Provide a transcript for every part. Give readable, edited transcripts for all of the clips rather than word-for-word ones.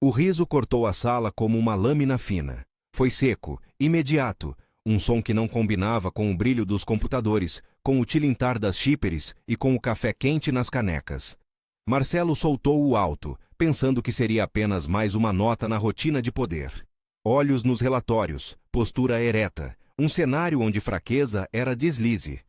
O riso cortou a sala como uma lâmina fina. Foi seco, imediato, um som que não combinava com o brilho dos computadores, com o tilintar das chíperes e com o café quente nas canecas. Marcelo soltou-o alto, pensando que seria apenas mais uma nota na rotina de poder. Olhos nos relatórios, postura ereta, um cenário onde fraqueza era deslize.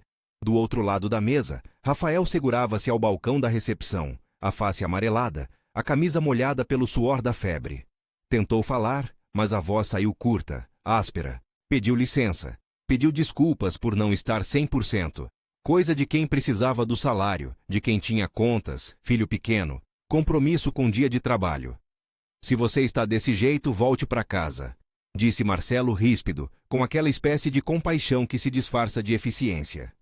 Do outro lado da mesa, Rafael segurava-se ao balcão da recepção, a face amarelada, a camisa molhada pelo suor da febre. Tentou falar, mas a voz saiu curta, áspera. Pediu licença. Pediu desculpas por não estar 100%. Coisa de quem precisava do salário, de quem tinha contas, filho pequeno, compromisso com dia de trabalho. Se você está desse jeito, volte para casa, disse Marcelo ríspido, com aquela espécie de compaixão que se disfarça de eficiência.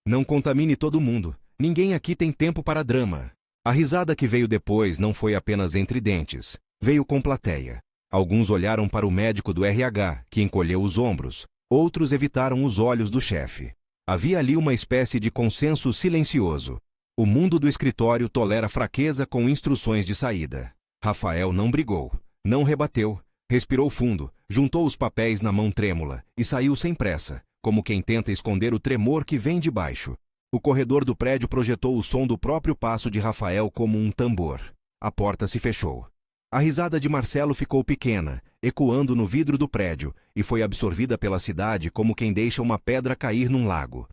Não contamine todo mundo. Ninguém aqui tem tempo para drama. A risada que veio depois não foi apenas entre dentes. Veio com plateia. Alguns olharam para o médico do RH, que encolheu os ombros. Outros evitaram os olhos do chefe. Havia ali uma espécie de consenso silencioso. O mundo do escritório tolera fraqueza com instruções de saída. Rafael não brigou, não rebateu. Respirou fundo, juntou os papéis na mão trêmula e saiu sem pressa, como quem tenta esconder o tremor que vem de baixo. O corredor do prédio projetou o som do próprio passo de Rafael como um tambor. A porta se fechou. A risada de Marcelo ficou pequena, ecoando no vidro do prédio, e foi absorvida pela cidade como quem deixa uma pedra cair num lago.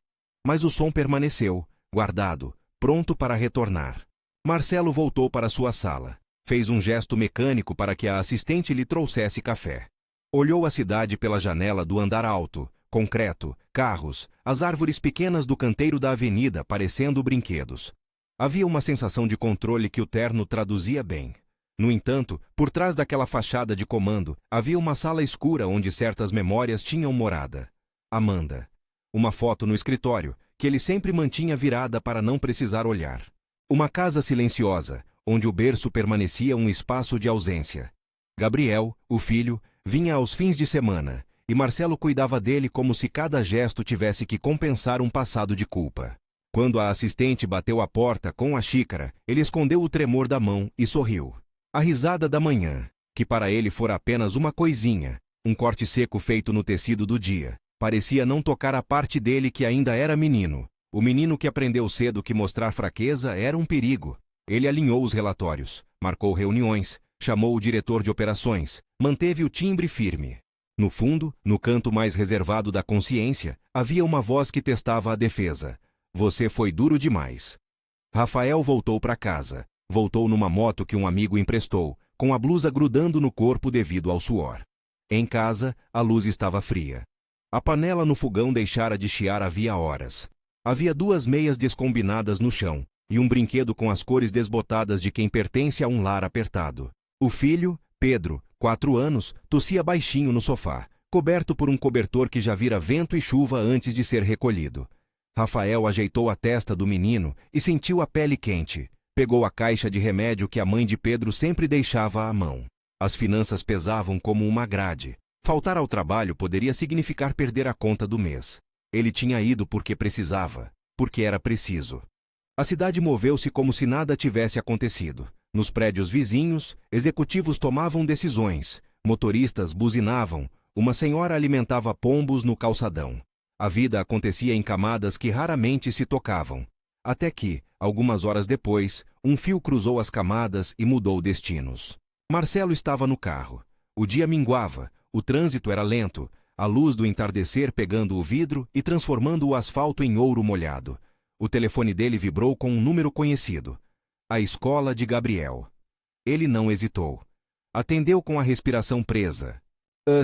Mas o som permaneceu, guardado, pronto para retornar. Marcelo voltou para sua sala. Fez um gesto mecânico para que a assistente lhe trouxesse café. Olhou a cidade pela janela do andar alto, concreto, carros, as árvores pequenas do canteiro da avenida parecendo brinquedos. Havia uma sensação de controle que o terno traduzia bem. No entanto, por trás daquela fachada de comando, havia uma sala escura onde certas memórias tinham morada. Amanda. Uma foto no escritório, que ele sempre mantinha virada para não precisar olhar. Uma casa silenciosa, onde o berço permanecia um espaço de ausência. Gabriel, o filho, vinha aos fins de semana, e Marcelo cuidava dele como se cada gesto tivesse que compensar um passado de culpa. Quando a assistente bateu à porta com a xícara, ele escondeu o tremor da mão e sorriu. A risada da manhã, que para ele fora apenas uma coisinha, um corte seco feito no tecido do dia, parecia não tocar a parte dele que ainda era menino. O menino que aprendeu cedo que mostrar fraqueza era um perigo. Ele alinhou os relatórios, marcou reuniões, chamou o diretor de operações, manteve o timbre firme. No fundo, no canto mais reservado da consciência, havia uma voz que testava a defesa. Você foi duro demais. Rafael voltou para casa. Voltou numa moto que um amigo emprestou, com a blusa grudando no corpo devido ao suor. Em casa, a luz estava fria. A panela no fogão deixara de chiar havia horas. Havia 2 meias descombinadas no chão, e um brinquedo com as cores desbotadas de quem pertence a um lar apertado. O filho, Pedro, 4 anos, tossia baixinho no sofá, coberto por um cobertor que já vira vento e chuva antes de ser recolhido. Rafael ajeitou a testa do menino e sentiu a pele quente. Pegou a caixa de remédio que a mãe de Pedro sempre deixava à mão. As finanças pesavam como uma grade. Faltar ao trabalho poderia significar perder a conta do mês. Ele tinha ido porque precisava, porque era preciso. A cidade moveu-se como se nada tivesse acontecido. Nos prédios vizinhos, executivos tomavam decisões, motoristas buzinavam, uma senhora alimentava pombos no calçadão. A vida acontecia em camadas que raramente se tocavam. Até que, algumas horas depois, um fio cruzou as camadas e mudou destinos. Marcelo estava no carro. O dia minguava, o trânsito era lento, a luz do entardecer pegando o vidro e transformando o asfalto em ouro molhado. O telefone dele vibrou com um número conhecido. A escola de Gabriel. Ele não hesitou. Atendeu com a respiração presa.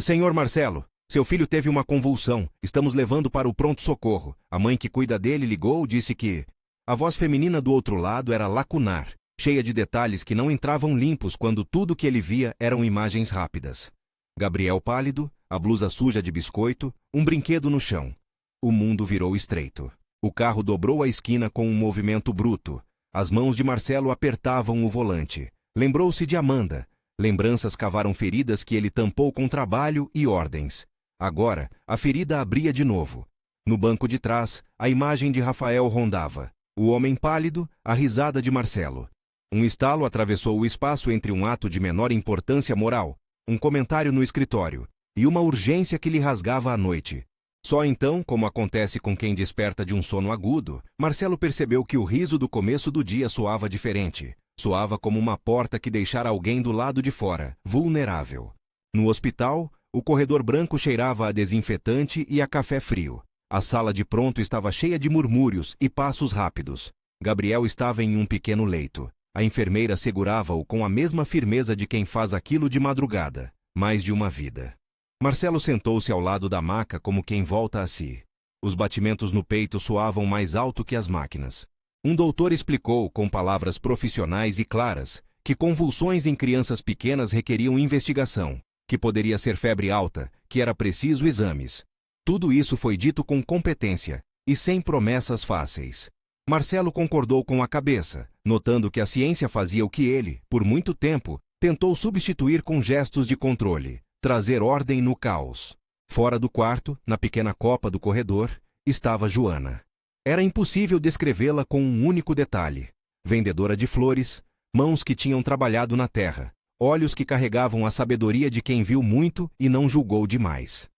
Senhor Marcelo, seu filho teve uma convulsão. Estamos levando para o pronto-socorro. A mãe que cuida dele ligou e disse que... A voz feminina do outro lado era lacunar, cheia de detalhes que não entravam limpos quando tudo que ele via eram imagens rápidas. Gabriel pálido, a blusa suja de biscoito, um brinquedo no chão. O mundo virou estreito. O carro dobrou a esquina com um movimento bruto. As mãos de Marcelo apertavam o volante. Lembrou-se de Amanda. Lembranças cavaram feridas que ele tampou com trabalho e ordens. Agora, a ferida abria de novo. No banco de trás, a imagem de Rafael rondava. O homem pálido, a risada de Marcelo. Um estalo atravessou o espaço entre um ato de menor importância moral, um comentário no escritório, e uma urgência que lhe rasgava a noite. Só então, como acontece com quem desperta de um sono agudo, Marcelo percebeu que o riso do começo do dia soava diferente. Soava como uma porta que deixara alguém do lado de fora, vulnerável. No hospital, o corredor branco cheirava a desinfetante e a café frio. A sala de pronto estava cheia de murmúrios e passos rápidos. Gabriel estava em um pequeno leito. A enfermeira segurava-o com a mesma firmeza de quem faz aquilo de madrugada. Mais de uma vida. Marcelo sentou-se ao lado da maca como quem volta a si. Os batimentos no peito soavam mais alto que as máquinas. Um doutor explicou, com palavras profissionais e claras, que convulsões em crianças pequenas requeriam investigação, que poderia ser febre alta, que era preciso exames. Tudo isso foi dito com competência e sem promessas fáceis. Marcelo concordou com a cabeça, notando que a ciência fazia o que ele, por muito tempo, tentou substituir com gestos de controle, trazer ordem no caos. Fora do quarto, na pequena copa do corredor, estava Joana. Era impossível descrevê-la com um único detalhe. Vendedora de flores, mãos que tinham trabalhado na terra, olhos que carregavam a sabedoria de quem viu muito e não julgou demais.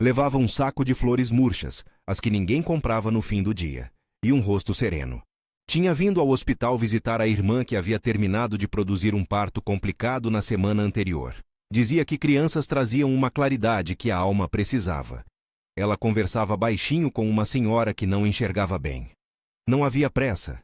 Levava um saco de flores murchas, as que ninguém comprava no fim do dia, e um rosto sereno. Tinha vindo ao hospital visitar a irmã que havia terminado de produzir um parto complicado na semana anterior. Dizia que crianças traziam uma claridade que a alma precisava. Ela conversava baixinho com uma senhora que não enxergava bem. Não havia pressa.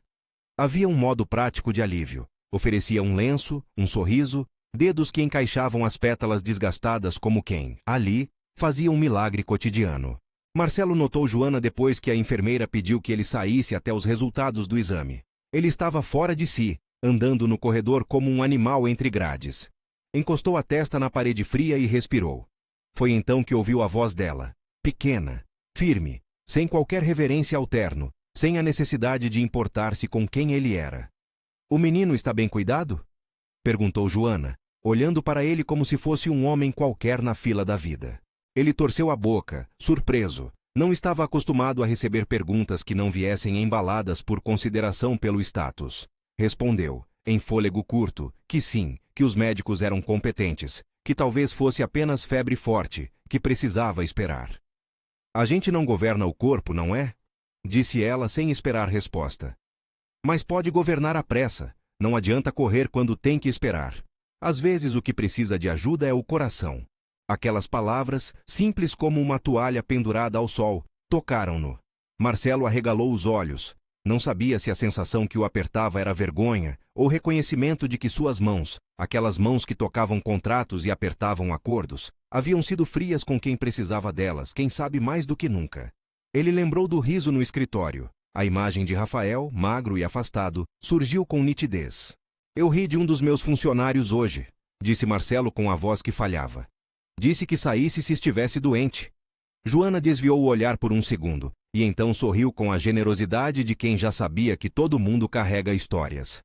Havia um modo prático de alívio. Oferecia um lenço, um sorriso, dedos que encaixavam as pétalas desgastadas como quem, ali, fazia um milagre cotidiano. Marcelo notou Joana depois que a enfermeira pediu que ele saísse até os resultados do exame. Ele estava fora de si, andando no corredor como um animal entre grades. Encostou a testa na parede fria e respirou. Foi então que ouviu a voz dela, pequena, firme, sem qualquer reverência ao terno, sem a necessidade de importar-se com quem ele era. "O menino está bem cuidado?" perguntou Joana, olhando para ele como se fosse um homem qualquer na fila da vida. Ele torceu a boca, surpreso. Não estava acostumado a receber perguntas que não viessem embaladas por consideração pelo status. Respondeu, em fôlego curto, que sim, que os médicos eram competentes, que talvez fosse apenas febre forte, que precisava esperar. "A gente não governa o corpo, não é?" disse ela sem esperar resposta. "Mas pode governar a pressa. Não adianta correr quando tem que esperar. Às vezes o que precisa de ajuda é o coração." Aquelas palavras, simples como uma toalha pendurada ao sol, tocaram-no. Marcelo arregalou os olhos. Não sabia se a sensação que o apertava era vergonha ou reconhecimento de que suas mãos, aquelas mãos que tocavam contratos e apertavam acordos, haviam sido frias com quem precisava delas, quem sabe mais do que nunca. Ele lembrou do riso no escritório. A imagem de Rafael, magro e afastado, surgiu com nitidez. "Eu ri de um dos meus funcionários hoje", disse Marcelo com a voz que falhava. "Disse que saísse se estivesse doente." Joana desviou o olhar por um segundo, e então sorriu com a generosidade de quem já sabia que todo mundo carrega histórias.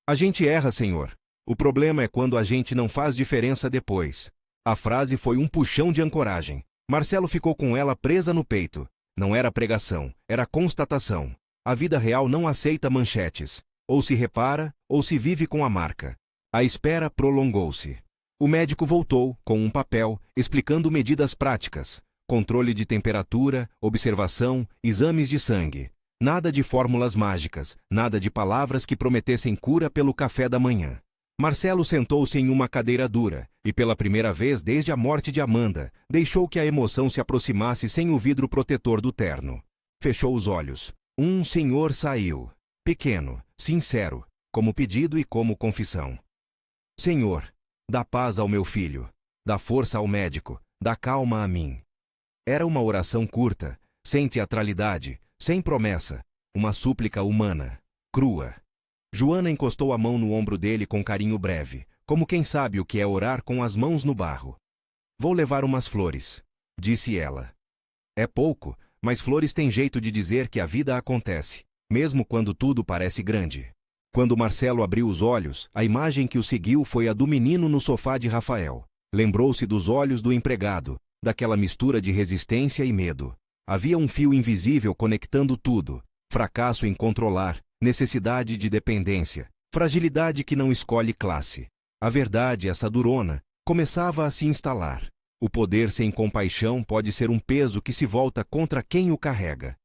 "A gente erra, senhor. O problema é quando a gente não faz diferença depois." A frase foi um puxão de ancoragem. Marcelo ficou com ela presa no peito. Não era pregação, era constatação. A vida real não aceita manchetes. Ou se repara, ou se vive com a marca. A espera prolongou-se. O médico voltou, com um papel, explicando medidas práticas. Controle de temperatura, observação, exames de sangue. Nada de fórmulas mágicas, nada de palavras que prometessem cura pelo café da manhã. Marcelo sentou-se em uma cadeira dura, e pela primeira vez desde a morte de Amanda, deixou que a emoção se aproximasse sem o vidro protetor do terno. Fechou os olhos. Um senhor saiu. Pequeno, sincero, como pedido e como confissão. "Senhor, dá paz ao meu filho, dá força ao médico, dá calma a mim." Era uma oração curta, sem teatralidade, sem promessa, uma súplica humana, crua. Joana encostou a mão no ombro dele com carinho breve, como quem sabe o que é orar com as mãos no barro. "Vou levar umas flores", disse ela. É pouco, mas flores têm jeito de dizer que a vida acontece, mesmo quando tudo parece grande. Quando Marcelo abriu os olhos, a imagem que o seguiu foi a do menino no sofá de Rafael. Lembrou-se dos olhos do empregado, daquela mistura de resistência e medo. Havia um fio invisível conectando tudo: fracasso em controlar, necessidade de dependência, Fragilidade que não escolhe classe. A verdade, essa durona, começava a se instalar. O poder sem compaixão pode ser um peso que se volta contra quem o carrega.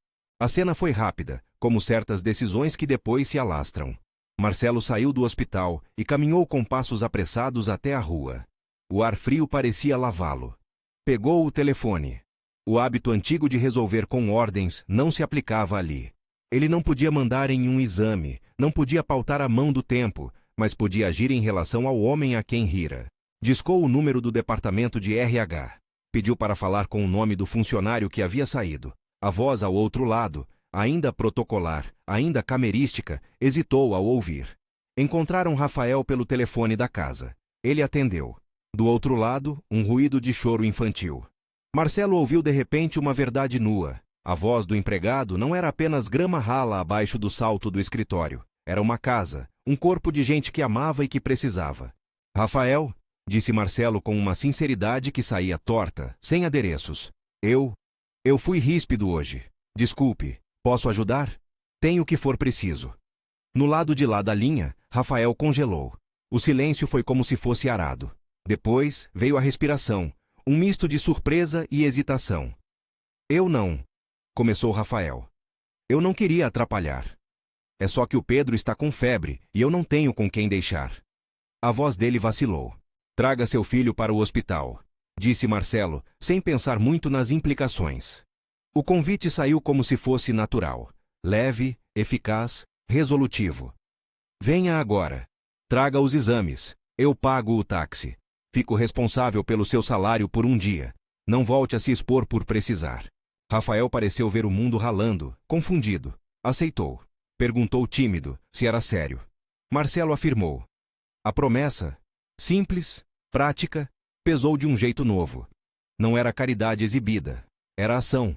A cena foi rápida, como certas decisões que depois se alastram. Marcelo saiu do hospital e caminhou com passos apressados até a rua. O ar frio parecia lavá-lo. Pegou o telefone. O hábito antigo de resolver com ordens não se aplicava ali. Ele não podia mandar em um exame, não podia pautar a mão do tempo, mas podia agir em relação ao homem a quem rira. Discou o número do departamento de RH. Pediu para falar com o nome do funcionário que havia saído. A voz ao outro lado, ainda protocolar, ainda camerística, hesitou ao ouvir. Encontraram Rafael pelo telefone da casa. Ele atendeu. Do outro lado, um ruído de choro infantil. Marcelo ouviu de repente uma verdade nua. A voz do empregado não era apenas grama rala abaixo do salto do escritório. Era uma casa, um corpo de gente que amava e que precisava. Rafael, disse Marcelo com uma sinceridade que saía torta, sem adereços. Eu fui ríspido hoje. Desculpe, posso ajudar? Tenho o que for preciso. No lado de lá da linha, Rafael congelou. O silêncio foi como se fosse arado. Depois veio a respiração, um misto de surpresa e hesitação. Eu não, começou Rafael. Eu não queria atrapalhar. É só que o Pedro está com febre e eu não tenho com quem deixar. A voz dele vacilou. Traga seu filho para o hospital, disse Marcelo, sem pensar muito nas implicações. O convite saiu como se fosse natural, leve, eficaz, resolutivo. Venha agora. Traga os exames. Eu pago o táxi. Fico responsável pelo seu salário por um dia. Não volte a se expor por precisar. Rafael pareceu ver o mundo ralando, confundido. Aceitou. Perguntou tímido se era sério. Marcelo afirmou. A promessa, simples, prática, pesou de um jeito novo. Não era caridade exibida. Era ação.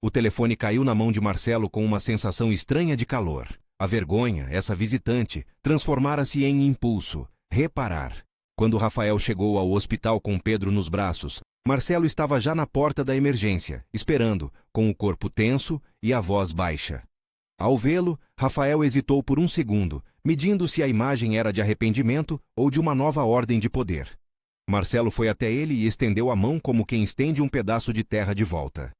O telefone caiu na mão de Marcelo com uma sensação estranha de calor. A vergonha, essa visitante, transformara-se em impulso, reparar. Quando Rafael chegou ao hospital com Pedro nos braços, Marcelo estava já na porta da emergência, esperando, com o corpo tenso e a voz baixa. Ao vê-lo, Rafael hesitou por um segundo, medindo se a imagem era de arrependimento ou de uma nova ordem de poder. Marcelo foi até ele e estendeu a mão como quem estende um pedaço de terra de volta.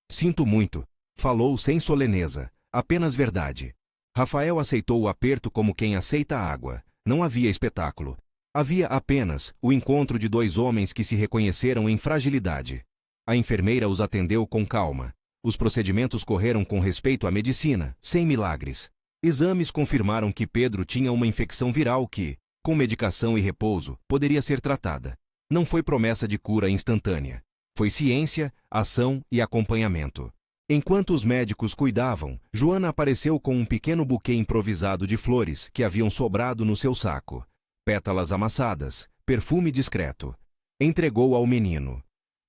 Sinto muito, falou sem soleneza, apenas verdade. Rafael aceitou o aperto como quem aceita a água. Não havia espetáculo. Havia apenas o encontro de dois homens que se reconheceram em fragilidade. A enfermeira os atendeu com calma. Os procedimentos correram com respeito à medicina, sem milagres. Exames confirmaram que Pedro tinha uma infecção viral que, com medicação e repouso, poderia ser tratada. Não foi promessa de cura instantânea. Foi ciência, ação e acompanhamento. Enquanto os médicos cuidavam, Joana apareceu com um pequeno buquê improvisado de flores que haviam sobrado no seu saco. Pétalas amassadas, perfume discreto. Entregou ao menino.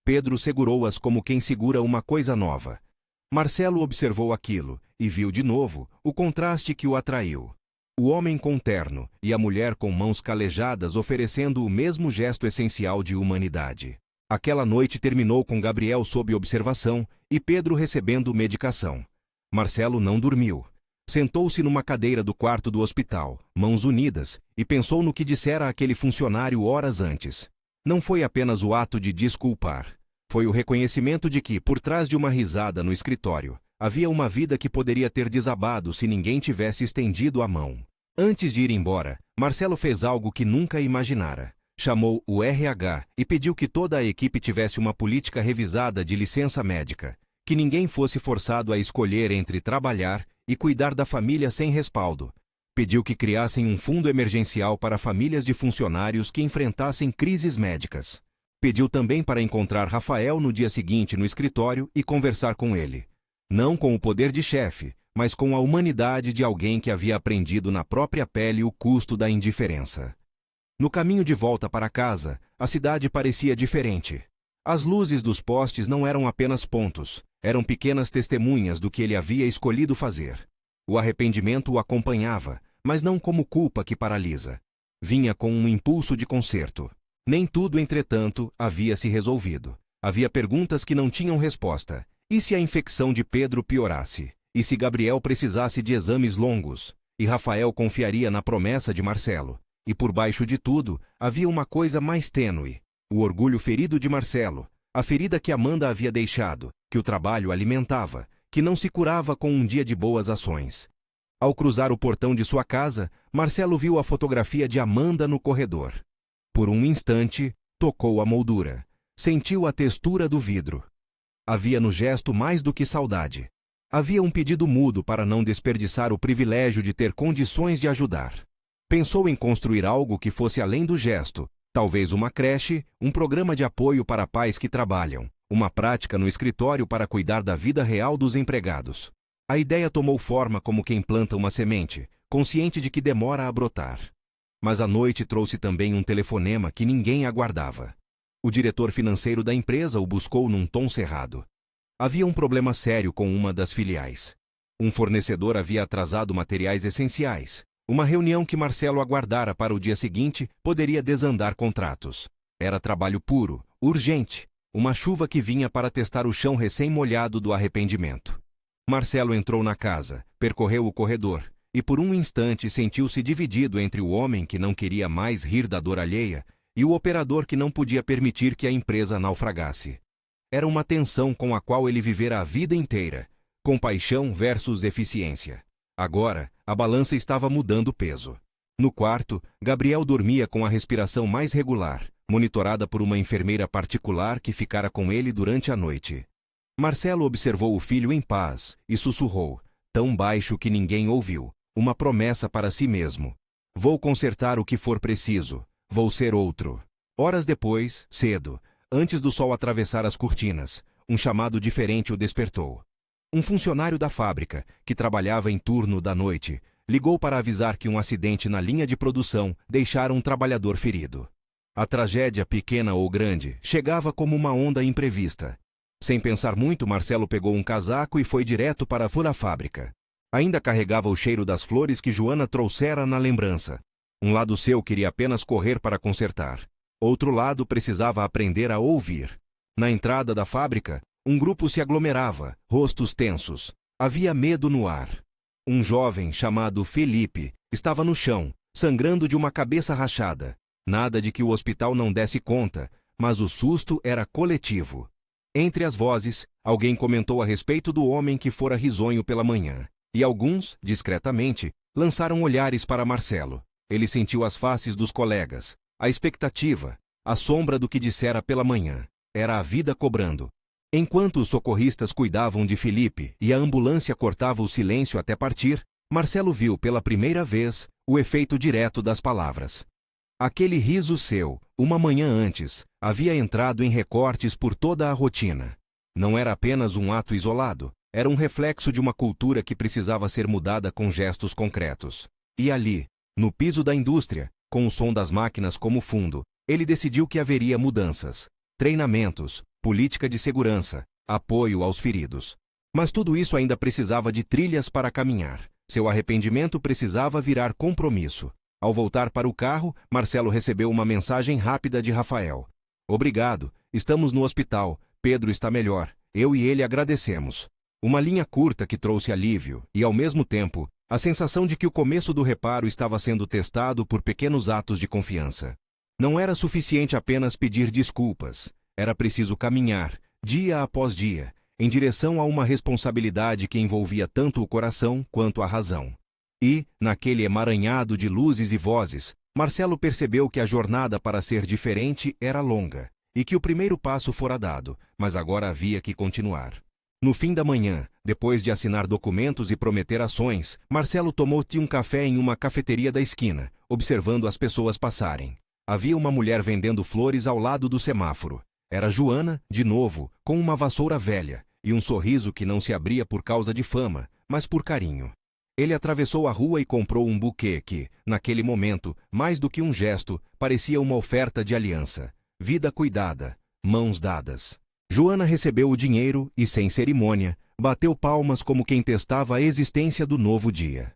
Pedro segurou-as como quem segura uma coisa nova. Marcelo observou aquilo e viu de novo o contraste que o atraiu. O homem com terno e a mulher com mãos calejadas oferecendo o mesmo gesto essencial de humanidade. Aquela noite terminou com Gabriel sob observação e Pedro recebendo medicação. Marcelo não dormiu. Sentou-se numa cadeira do quarto do hospital, mãos unidas, e pensou no que dissera aquele funcionário horas antes. Não foi apenas o ato de desculpar. Foi o reconhecimento de que, por trás de uma risada no escritório, havia uma vida que poderia ter desabado se ninguém tivesse estendido a mão. Antes de ir embora, Marcelo fez algo que nunca imaginara. Chamou o RH e pediu que toda a equipe tivesse uma política revisada de licença médica, que ninguém fosse forçado a escolher entre trabalhar e cuidar da família sem respaldo. Pediu que criassem um fundo emergencial para famílias de funcionários que enfrentassem crises médicas. Pediu também para encontrar Rafael no dia seguinte no escritório e conversar com ele. Não com o poder de chefe, mas com a humanidade de alguém que havia aprendido na própria pele o custo da indiferença. No caminho de volta para casa, a cidade parecia diferente. As luzes dos postes não eram apenas pontos, eram pequenas testemunhas do que ele havia escolhido fazer. O arrependimento o acompanhava, mas não como culpa que paralisa. Vinha com um impulso de conserto. Nem tudo, entretanto, havia se resolvido. Havia perguntas que não tinham resposta. E se a infecção de Pedro piorasse? E se Gabriel precisasse de exames longos? e Rafael confiaria na promessa de Marcelo. E por baixo de tudo, havia uma coisa mais tênue: o orgulho ferido de Marcelo, a ferida que Amanda havia deixado, que o trabalho alimentava, que não se curava com um dia de boas ações. Ao cruzar o portão de sua casa, Marcelo viu a fotografia de Amanda no corredor. Por um instante, tocou a moldura. Sentiu a textura do vidro. Havia no gesto mais do que saudade. Havia um pedido mudo para não desperdiçar o privilégio de ter condições de ajudar. Pensou em construir algo que fosse além do gesto, talvez uma creche, um programa de apoio para pais que trabalham, uma prática no escritório para cuidar da vida real dos empregados. A ideia tomou forma como quem planta uma semente, consciente de que demora a brotar. Mas a noite trouxe também um telefonema que ninguém aguardava. O diretor financeiro da empresa o buscou num tom cerrado. Havia um problema sério com uma das filiais. Um fornecedor havia atrasado materiais essenciais. Uma reunião que Marcelo aguardara para o dia seguinte poderia desandar contratos. Era trabalho puro, urgente, uma chuva que vinha para testar o chão recém-molhado do arrependimento. Marcelo entrou na casa, percorreu o corredor, e por um instante sentiu-se dividido entre o homem que não queria mais rir da dor alheia e o operador que não podia permitir que a empresa naufragasse. Era uma tensão com a qual ele vivera a vida inteira, compaixão versus eficiência. Agora, a balança estava mudando peso. No quarto, Gabriel dormia com a respiração mais regular, monitorada por uma enfermeira particular que ficara com ele durante a noite. Marcelo observou o filho em paz e sussurrou, tão baixo que ninguém ouviu, uma promessa para si mesmo. Vou consertar o que for preciso, vou ser outro. Horas depois, cedo, antes do sol atravessar as cortinas, um chamado diferente o despertou. Um funcionário da fábrica, que trabalhava em turno da noite, ligou para avisar que um acidente na linha de produção deixara um trabalhador ferido. A tragédia, pequena ou grande, chegava como uma onda imprevista. Sem pensar muito, Marcelo pegou um casaco e foi direto para a fábrica. Ainda carregava o cheiro das flores que Joana trouxera na lembrança. Um lado seu queria apenas correr para consertar. Outro lado precisava aprender a ouvir. Na entrada da fábrica, um grupo se aglomerava, rostos tensos. Havia medo no ar. Um jovem chamado Felipe estava no chão, sangrando de uma cabeça rachada. Nada de que o hospital não desse conta, mas o susto era coletivo. Entre as vozes, alguém comentou a respeito do homem que fora risonho pela manhã. E alguns, discretamente, lançaram olhares para Marcelo. Ele sentiu as faces dos colegas, a expectativa, a sombra do que dissera pela manhã. Era a vida cobrando. Enquanto os socorristas cuidavam de Felipe e a ambulância cortava o silêncio até partir, Marcelo viu pela primeira vez o efeito direto das palavras. Aquele riso seu, uma manhã antes, havia entrado em recortes por toda a rotina. Não era apenas um ato isolado, era um reflexo de uma cultura que precisava ser mudada com gestos concretos. E ali, no piso da indústria, com o som das máquinas como fundo, ele decidiu que haveria mudanças, treinamentos, política de segurança, apoio aos feridos. Mas tudo isso ainda precisava de trilhas para caminhar. Seu arrependimento precisava virar compromisso. Ao voltar para o carro, Marcelo recebeu uma mensagem rápida de Rafael. Obrigado, estamos no hospital, Pedro está melhor, eu e ele agradecemos. Uma linha curta que trouxe alívio e, ao mesmo tempo, a sensação de que o começo do reparo estava sendo testado por pequenos atos de confiança. Não era suficiente apenas pedir desculpas. Era preciso caminhar, dia após dia, em direção a uma responsabilidade que envolvia tanto o coração quanto a razão. E, naquele emaranhado de luzes e vozes, Marcelo percebeu que a jornada para ser diferente era longa, e que o primeiro passo fora dado, mas agora havia que continuar. No fim da manhã, depois de assinar documentos e prometer ações, Marcelo tomou-te um café em uma cafeteria da esquina, observando as pessoas passarem. Havia uma mulher vendendo flores ao lado do semáforo. Era Joana, de novo, com uma vassoura velha, e um sorriso que não se abria por causa de fama, mas por carinho. Ele atravessou a rua e comprou um buquê que, naquele momento, mais do que um gesto, parecia uma oferta de aliança. Vida cuidada, mãos dadas. Joana recebeu o dinheiro e, sem cerimônia, bateu palmas como quem testava a existência do novo dia.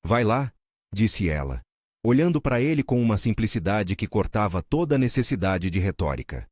Vai lá, disse ela, olhando para ele com uma simplicidade que cortava toda a necessidade de retórica.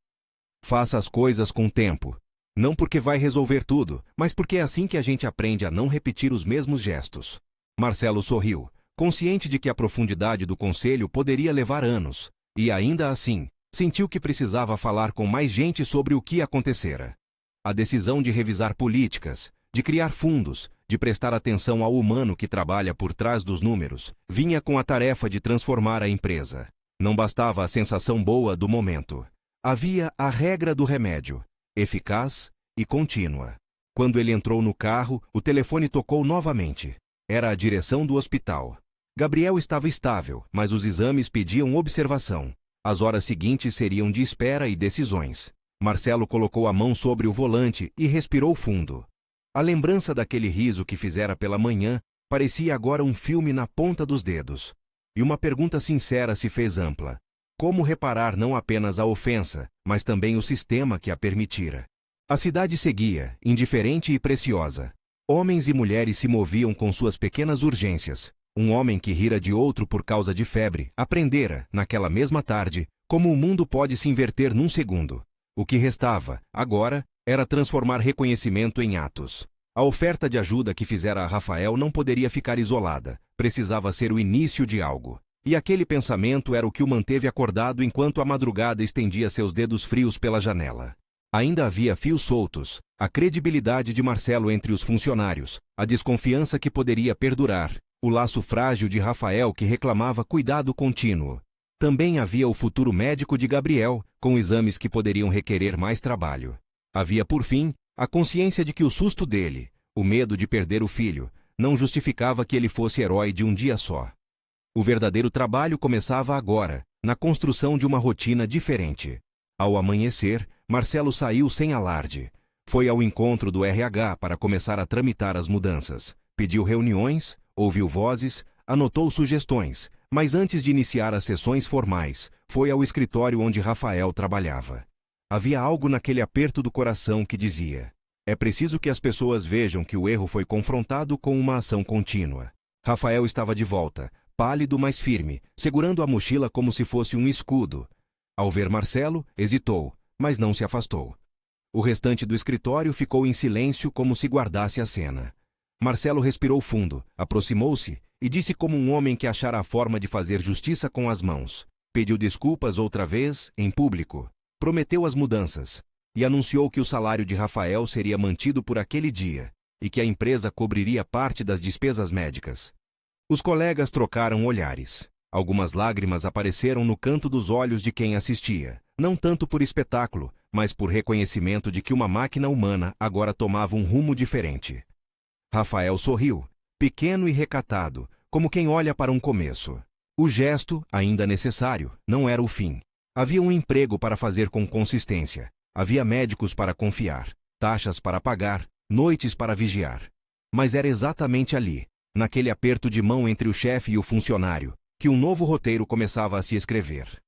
Faça as coisas com tempo. Não porque vai resolver tudo, mas porque é assim que a gente aprende a não repetir os mesmos gestos. Marcelo sorriu, consciente de que a profundidade do conselho poderia levar anos, e ainda assim, sentiu que precisava falar com mais gente sobre o que acontecera. A decisão de revisar políticas, de criar fundos, de prestar atenção ao humano que trabalha por trás dos números, vinha com a tarefa de transformar a empresa. Não bastava a sensação boa do momento. Havia a regra do remédio, eficaz e contínua. Quando ele entrou no carro, o telefone tocou novamente. Era a direção do hospital. Gabriel estava estável, mas os exames pediam observação. As horas seguintes seriam de espera e decisões. Marcelo colocou a mão sobre o volante e respirou fundo. A lembrança daquele riso que fizera pela manhã parecia agora um filme na ponta dos dedos. E uma pergunta sincera se fez ampla. Como reparar não apenas a ofensa, mas também o sistema que a permitira? A cidade seguia, indiferente e preciosa. Homens e mulheres se moviam com suas pequenas urgências. Um homem que rira de outro por causa de febre aprendera, naquela mesma tarde, como o mundo pode se inverter num segundo. O que restava, agora, era transformar reconhecimento em atos. A oferta de ajuda que fizera a Rafael não poderia ficar isolada, precisava ser o início de algo. E aquele pensamento era o que o manteve acordado enquanto a madrugada estendia seus dedos frios pela janela. Ainda havia fios soltos, a credibilidade de Marcelo entre os funcionários, a desconfiança que poderia perdurar, o laço frágil de Rafael que reclamava cuidado contínuo. Também havia o futuro médico de Gabriel, com exames que poderiam requerer mais trabalho. Havia, por fim, a consciência de que o susto dele, o medo de perder o filho, não justificava que ele fosse herói de um dia só. O verdadeiro trabalho começava agora, na construção de uma rotina diferente. Ao amanhecer, Marcelo saiu sem alarde. Foi ao encontro do RH para começar a tramitar as mudanças. Pediu reuniões, ouviu vozes, anotou sugestões, mas antes de iniciar as sessões formais, foi ao escritório onde Rafael trabalhava. Havia algo naquele aperto do coração que dizia: é preciso que as pessoas vejam que o erro foi confrontado com uma ação contínua. Rafael estava de volta, pálido mas firme, segurando a mochila como se fosse um escudo. Ao ver Marcelo, hesitou, mas não se afastou. O restante do escritório ficou em silêncio como se guardasse a cena. Marcelo respirou fundo, aproximou-se e disse como um homem que achara a forma de fazer justiça com as mãos. Pediu desculpas outra vez, em público. Prometeu as mudanças e anunciou que o salário de Rafael seria mantido por aquele dia e que a empresa cobriria parte das despesas médicas. Os colegas trocaram olhares. Algumas lágrimas apareceram no canto dos olhos de quem assistia, não tanto por espetáculo, mas por reconhecimento de que uma máquina humana agora tomava um rumo diferente. Rafael sorriu, pequeno e recatado, como quem olha para um começo. O gesto, ainda necessário, não era o fim. Havia um emprego para fazer com consistência. Havia médicos para confiar, taxas para pagar, noites para vigiar. Mas era exatamente ali, naquele aperto de mão entre o chefe e o funcionário, que um novo roteiro começava a se escrever.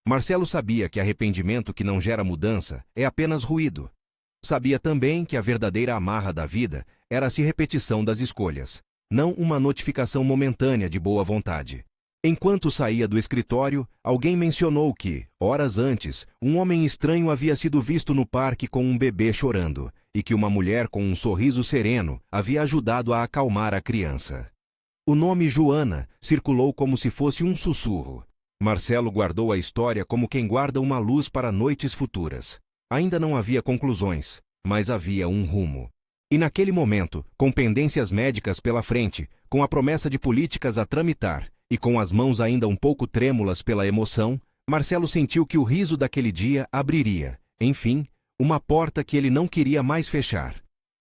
Marcelo sabia que arrependimento que não gera mudança é apenas ruído. Sabia também que a verdadeira amarra da vida era a repetição das escolhas, não uma notificação momentânea de boa vontade. Enquanto saía do escritório, alguém mencionou que, horas antes, um homem estranho havia sido visto no parque com um bebê chorando, e que uma mulher com um sorriso sereno havia ajudado a acalmar a criança. O nome Joana circulou como se fosse um sussurro. Marcelo guardou a história como quem guarda uma luz para noites futuras. Ainda não havia conclusões, mas havia um rumo. E naquele momento, com pendências médicas pela frente, com a promessa de políticas a tramitar, e com as mãos ainda um pouco trêmulas pela emoção, Marcelo sentiu que o riso daquele dia abriria, enfim, uma porta que ele não queria mais fechar.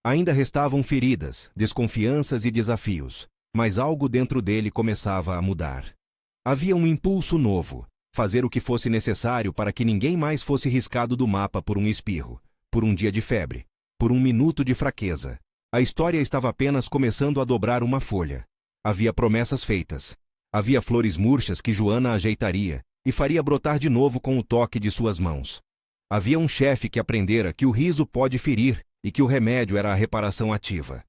Ainda restavam feridas, desconfianças e desafios, mas algo dentro dele começava a mudar. Havia um impulso novo, fazer o que fosse necessário para que ninguém mais fosse riscado do mapa por um espirro, por um dia de febre, por um minuto de fraqueza. A história estava apenas começando a dobrar uma folha. Havia promessas feitas. Havia flores murchas que Joana ajeitaria e faria brotar de novo com o toque de suas mãos. Havia um chefe que aprendera que o riso pode ferir e que o remédio era a reparação ativa.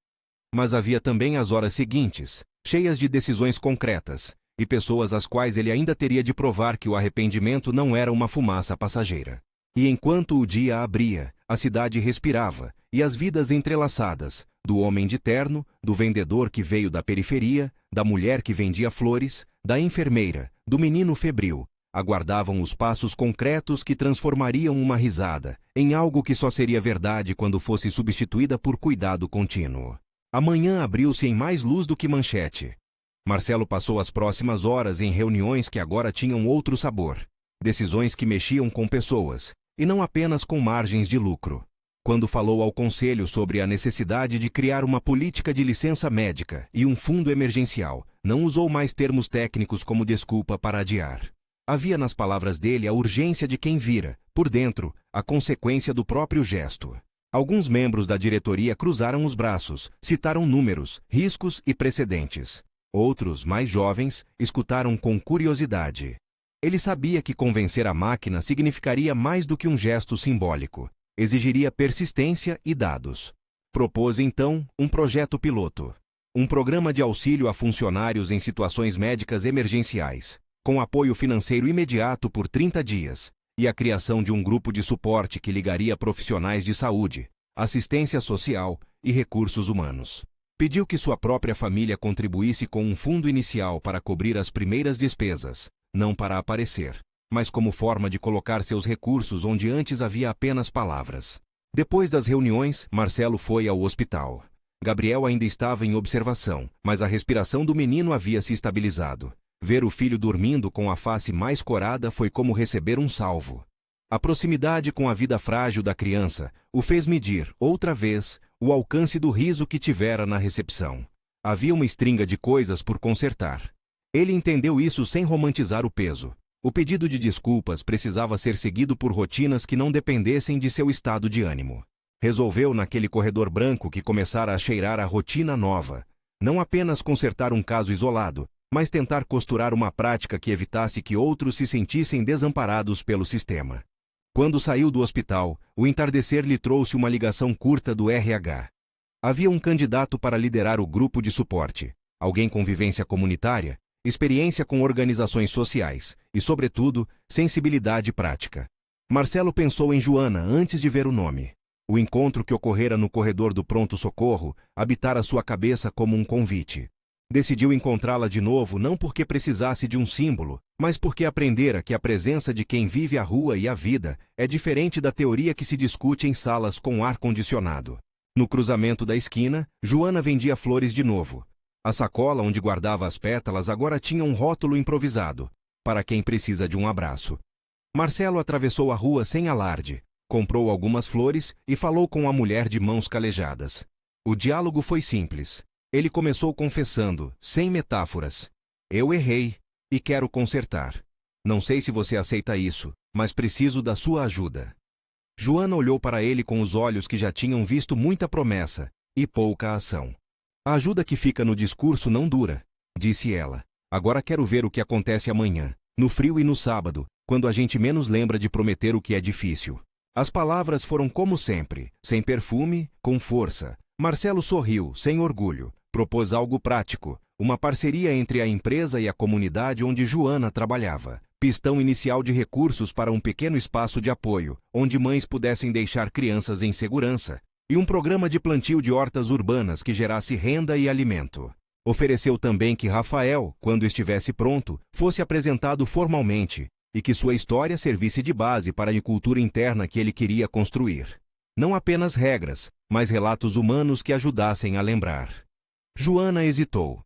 Mas havia também as horas seguintes, cheias de decisões concretas, e pessoas às quais ele ainda teria de provar que o arrependimento não era uma fumaça passageira. E enquanto o dia abria, a cidade respirava, e as vidas entrelaçadas, do homem de terno, do vendedor que veio da periferia, da mulher que vendia flores, da enfermeira, do menino febril. Aguardavam os passos concretos que transformariam uma risada em algo que só seria verdade quando fosse substituída por cuidado contínuo. A manhã abriu-se em mais luz do que manchete. Marcelo passou as próximas horas em reuniões que agora tinham outro sabor. Decisões que mexiam com pessoas, e não apenas com margens de lucro. Quando falou ao conselho sobre a necessidade de criar uma política de licença médica e um fundo emergencial, não usou mais termos técnicos como desculpa para adiar. Havia nas palavras dele a urgência de quem vira, por dentro, a consequência do próprio gesto. Alguns membros da diretoria cruzaram os braços, citaram números, riscos e precedentes. Outros, mais jovens, escutaram com curiosidade. Ele sabia que convencer a máquina significaria mais do que um gesto simbólico. Exigiria persistência e dados. Propôs, então, um projeto piloto. Um programa de auxílio a funcionários em situações médicas emergenciais, com apoio financeiro imediato por 30 dias, e a criação de um grupo de suporte que ligaria profissionais de saúde, assistência social e recursos humanos. Pediu que sua própria família contribuísse com um fundo inicial para cobrir as primeiras despesas, não para aparecer, mas como forma de colocar seus recursos onde antes havia apenas palavras. Depois das reuniões, Marcelo foi ao hospital. Gabriel ainda estava em observação, mas a respiração do menino havia se estabilizado. Ver o filho dormindo com a face mais corada foi como receber um salvo. A proximidade com a vida frágil da criança o fez medir, outra vez, o alcance do riso que tivera na recepção. Havia uma estringa de coisas por consertar. Ele entendeu isso sem romantizar o peso. O pedido de desculpas precisava ser seguido por rotinas que não dependessem de seu estado de ânimo. Resolveu naquele corredor branco que começara a cheirar a rotina nova. Não apenas consertar um caso isolado, mas tentar costurar uma prática que evitasse que outros se sentissem desamparados pelo sistema. Quando saiu do hospital, o entardecer lhe trouxe uma ligação curta do RH. Havia um candidato para liderar o grupo de suporte, alguém com vivência comunitária, experiência com organizações sociais e, sobretudo, sensibilidade prática. Marcelo pensou em Joana antes de ver o nome. O encontro que ocorrera no corredor do pronto-socorro habitara sua cabeça como um convite. Decidiu encontrá-la de novo não porque precisasse de um símbolo, mas porque aprendera que a presença de quem vive a rua e a vida é diferente da teoria que se discute em salas com ar-condicionado. No cruzamento da esquina, Joana vendia flores de novo. A sacola onde guardava as pétalas agora tinha um rótulo improvisado, para quem precisa de um abraço. Marcelo atravessou a rua sem alarde, comprou algumas flores e falou com a mulher de mãos calejadas. O diálogo foi simples. Ele começou confessando, sem metáforas. Eu errei, e quero consertar. Não sei se você aceita isso, mas preciso da sua ajuda. Joana olhou para ele com os olhos que já tinham visto muita promessa e pouca ação. A ajuda que fica no discurso não dura, disse ela. Agora quero ver o que acontece amanhã, no frio e no sábado, quando a gente menos lembra de prometer o que é difícil. As palavras foram como sempre, sem perfume, com força. Marcelo sorriu, sem orgulho. Propôs algo prático, uma parceria entre a empresa e a comunidade onde Joana trabalhava. Pistão inicial de recursos para um pequeno espaço de apoio, onde mães pudessem deixar crianças em segurança, e um programa de plantio de hortas urbanas que gerasse renda e alimento. Ofereceu também que Rafael, quando estivesse pronto, fosse apresentado formalmente, e que sua história servisse de base para a cultura interna que ele queria construir. Não apenas regras, mas relatos humanos que ajudassem a lembrar. Joana hesitou.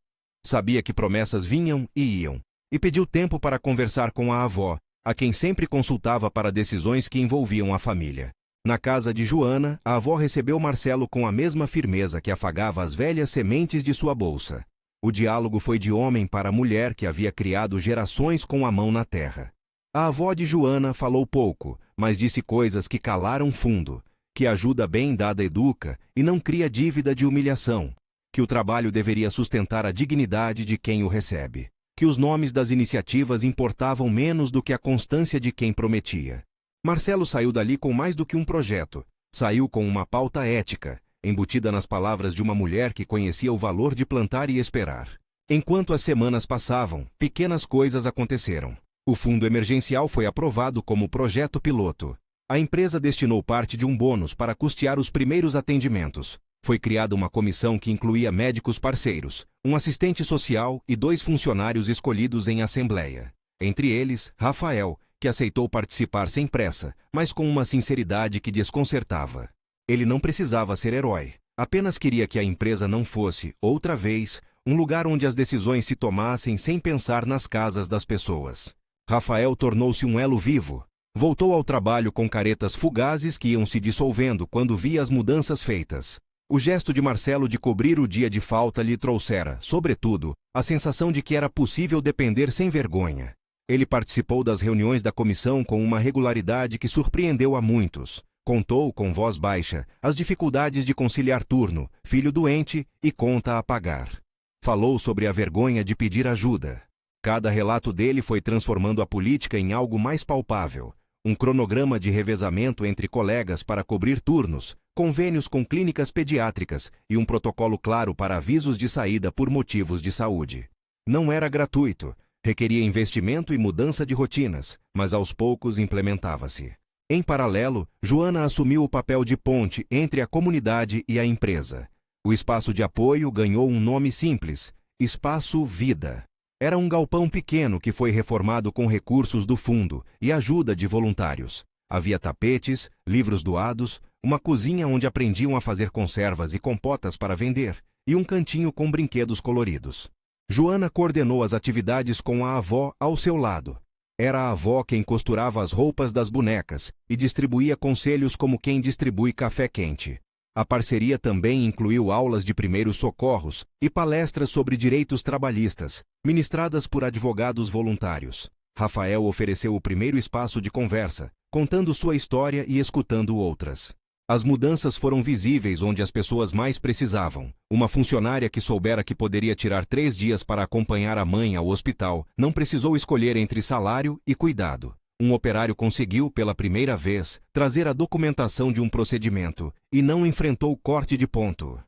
Sabia que promessas vinham e iam, e pediu tempo para conversar com a avó, a quem sempre consultava para decisões que envolviam a família. Na casa de Joana, a avó recebeu Marcelo com a mesma firmeza que afagava as velhas sementes de sua bolsa. O diálogo foi de homem para mulher que havia criado gerações com a mão na terra. A avó de Joana falou pouco, mas disse coisas que calaram fundo, que ajuda bem dada educa e não cria dívida de humilhação, que o trabalho deveria sustentar a dignidade de quem o recebe, que os nomes das iniciativas importavam menos do que a constância de quem prometia. Marcelo saiu dali com mais do que um projeto, saiu com uma pauta ética, embutida nas palavras de uma mulher que conhecia o valor de plantar e esperar. Enquanto as semanas passavam, pequenas coisas aconteceram. O fundo emergencial foi aprovado como projeto piloto. A empresa destinou parte de um bônus para custear os primeiros atendimentos. Foi criada uma comissão que incluía médicos parceiros, um assistente social e 2 funcionários escolhidos em assembleia. Entre eles, Rafael, que aceitou participar sem pressa, mas com uma sinceridade que desconcertava. Ele não precisava ser herói, apenas queria que a empresa não fosse, outra vez, um lugar onde as decisões se tomassem sem pensar nas casas das pessoas. Rafael tornou-se um elo vivo. Voltou ao trabalho com caretas fugazes que iam se dissolvendo quando via as mudanças feitas. O gesto de Marcelo de cobrir o dia de falta lhe trouxera, sobretudo, a sensação de que era possível depender sem vergonha. Ele participou das reuniões da comissão com uma regularidade que surpreendeu a muitos. Contou, com voz baixa, as dificuldades de conciliar turno, filho doente e conta a pagar. Falou sobre a vergonha de pedir ajuda. Cada relato dele foi transformando a política em algo mais palpável. Um cronograma de revezamento entre colegas para cobrir turnos, convênios com clínicas pediátricas e um protocolo claro para avisos de saída por motivos de saúde. Não era gratuito, requeria investimento e mudança de rotinas, mas aos poucos implementava-se. Em paralelo, Joana assumiu o papel de ponte entre a comunidade e a empresa. O espaço de apoio ganhou um nome simples: Espaço Vida. Era um galpão pequeno que foi reformado com recursos do fundo e ajuda de voluntários. Havia tapetes, livros doados, uma cozinha onde aprendiam a fazer conservas e compotas para vender, e um cantinho com brinquedos coloridos. Joana coordenou as atividades com a avó ao seu lado. Era a avó quem costurava as roupas das bonecas e distribuía conselhos como quem distribui café quente. A parceria também incluiu aulas de primeiros socorros e palestras sobre direitos trabalhistas, ministradas por advogados voluntários. Rafael ofereceu o primeiro espaço de conversa, contando sua história e escutando outras. As mudanças foram visíveis onde as pessoas mais precisavam. Uma funcionária que soubera que poderia tirar 3 dias para acompanhar a mãe ao hospital não precisou escolher entre salário e cuidado. Um operário conseguiu, pela primeira vez, trazer a documentação de um procedimento e não enfrentou corte de ponto.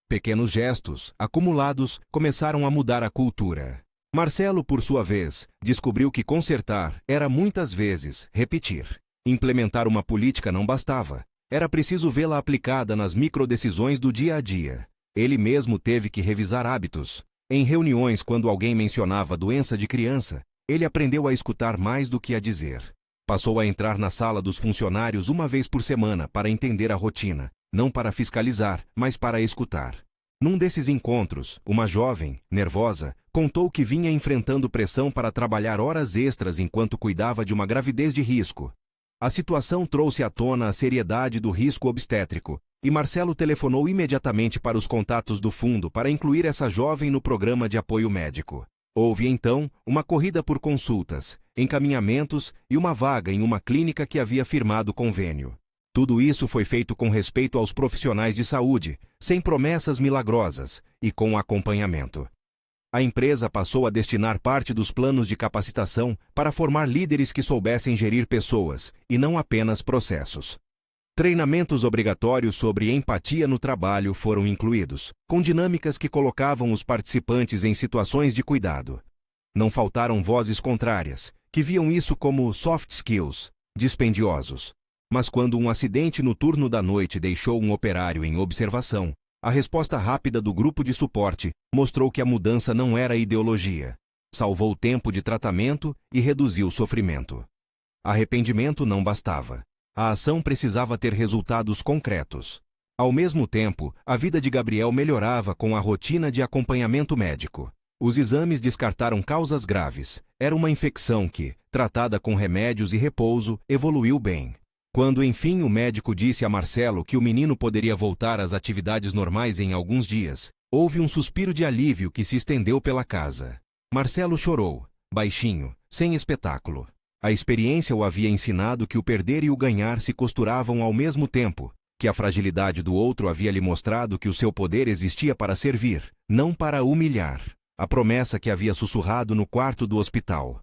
Pequenos gestos, acumulados, começaram a mudar a cultura. Marcelo, por sua vez, descobriu que consertar era muitas vezes repetir. Implementar uma política não bastava. Era preciso vê-la aplicada nas microdecisões do dia a dia. Ele mesmo teve que revisar hábitos. Em reuniões, quando alguém mencionava doença de criança, ele aprendeu a escutar mais do que a dizer. Passou a entrar na sala dos funcionários uma vez por semana para entender a rotina, não para fiscalizar, mas para escutar. Num desses encontros, uma jovem, nervosa, contou que vinha enfrentando pressão para trabalhar horas extras enquanto cuidava de uma gravidez de risco. A situação trouxe à tona a seriedade do risco obstétrico, e Marcelo telefonou imediatamente para os contatos do fundo para incluir essa jovem no programa de apoio médico. Houve, então, uma corrida por consultas, encaminhamentos e uma vaga em uma clínica que havia firmado convênio. Tudo isso foi feito com respeito aos profissionais de saúde, sem promessas milagrosas e com acompanhamento. A empresa passou a destinar parte dos planos de capacitação para formar líderes que soubessem gerir pessoas, e não apenas processos. Treinamentos obrigatórios sobre empatia no trabalho foram incluídos, com dinâmicas que colocavam os participantes em situações de cuidado. Não faltaram vozes contrárias, que viam isso como soft skills, dispendiosos. Mas quando um acidente no turno da noite deixou um operário em observação, a resposta rápida do grupo de suporte mostrou que a mudança não era ideologia. Salvou tempo de tratamento e reduziu o sofrimento. Arrependimento não bastava. A ação precisava ter resultados concretos. Ao mesmo tempo, a vida de Gabriel melhorava com a rotina de acompanhamento médico. Os exames descartaram causas graves. Era uma infecção que, tratada com remédios e repouso, evoluiu bem. Quando enfim o médico disse a Marcelo que o menino poderia voltar às atividades normais em alguns dias, houve um suspiro de alívio que se estendeu pela casa. Marcelo chorou, baixinho, sem espetáculo. A experiência o havia ensinado que o perder e o ganhar se costuravam ao mesmo tempo, que a fragilidade do outro havia lhe mostrado que o seu poder existia para servir, não para humilhar. A promessa que havia sussurrado no quarto do hospital.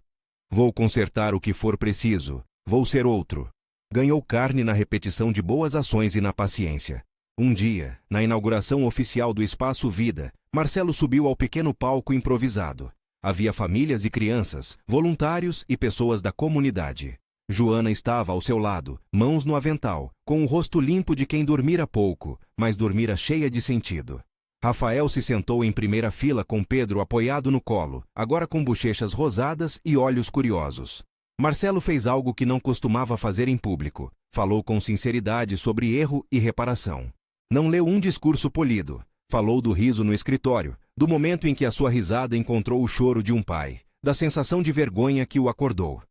Vou consertar o que for preciso, vou ser outro. Ganhou carne na repetição de boas ações e na paciência. Um dia, na inauguração oficial do Espaço Vida, Marcelo subiu ao pequeno palco improvisado. Havia famílias e crianças, voluntários e pessoas da comunidade. Joana estava ao seu lado, mãos no avental, com o rosto limpo de quem dormira pouco, mas dormira cheia de sentido. Rafael se sentou em primeira fila com Pedro apoiado no colo, agora com bochechas rosadas e olhos curiosos. Marcelo fez algo que não costumava fazer em público. Falou com sinceridade sobre erro e reparação. Não leu um discurso polido. Falou do riso no escritório, do momento em que a sua risada encontrou o choro de um pai, da sensação de vergonha que o acordou.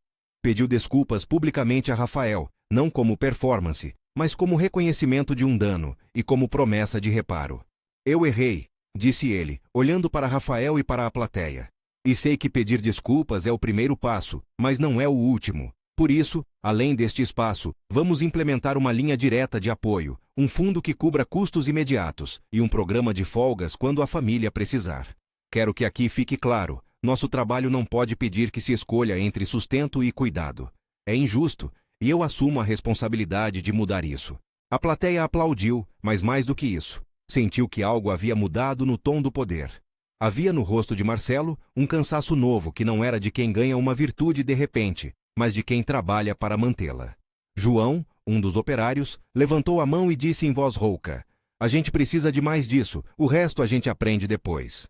Pediu desculpas publicamente a Rafael, não como performance, mas como reconhecimento de um dano e como promessa de reparo. Eu errei, disse ele, olhando para Rafael e para a plateia. E sei que pedir desculpas é o primeiro passo, mas não é o último. Por isso, além deste espaço, vamos implementar uma linha direta de apoio, um fundo que cubra custos imediatos e um programa de folgas quando a família precisar. Quero que aqui fique claro, nosso trabalho não pode pedir que se escolha entre sustento e cuidado. É injusto, e eu assumo a responsabilidade de mudar isso. A plateia aplaudiu, mas mais do que isso, sentiu que algo havia mudado no tom do poder. Havia no rosto de Marcelo um cansaço novo que não era de quem ganha uma virtude de repente, mas de quem trabalha para mantê-la. João, um dos operários, levantou a mão e disse em voz rouca: "A gente precisa de mais disso, o resto a gente aprende depois."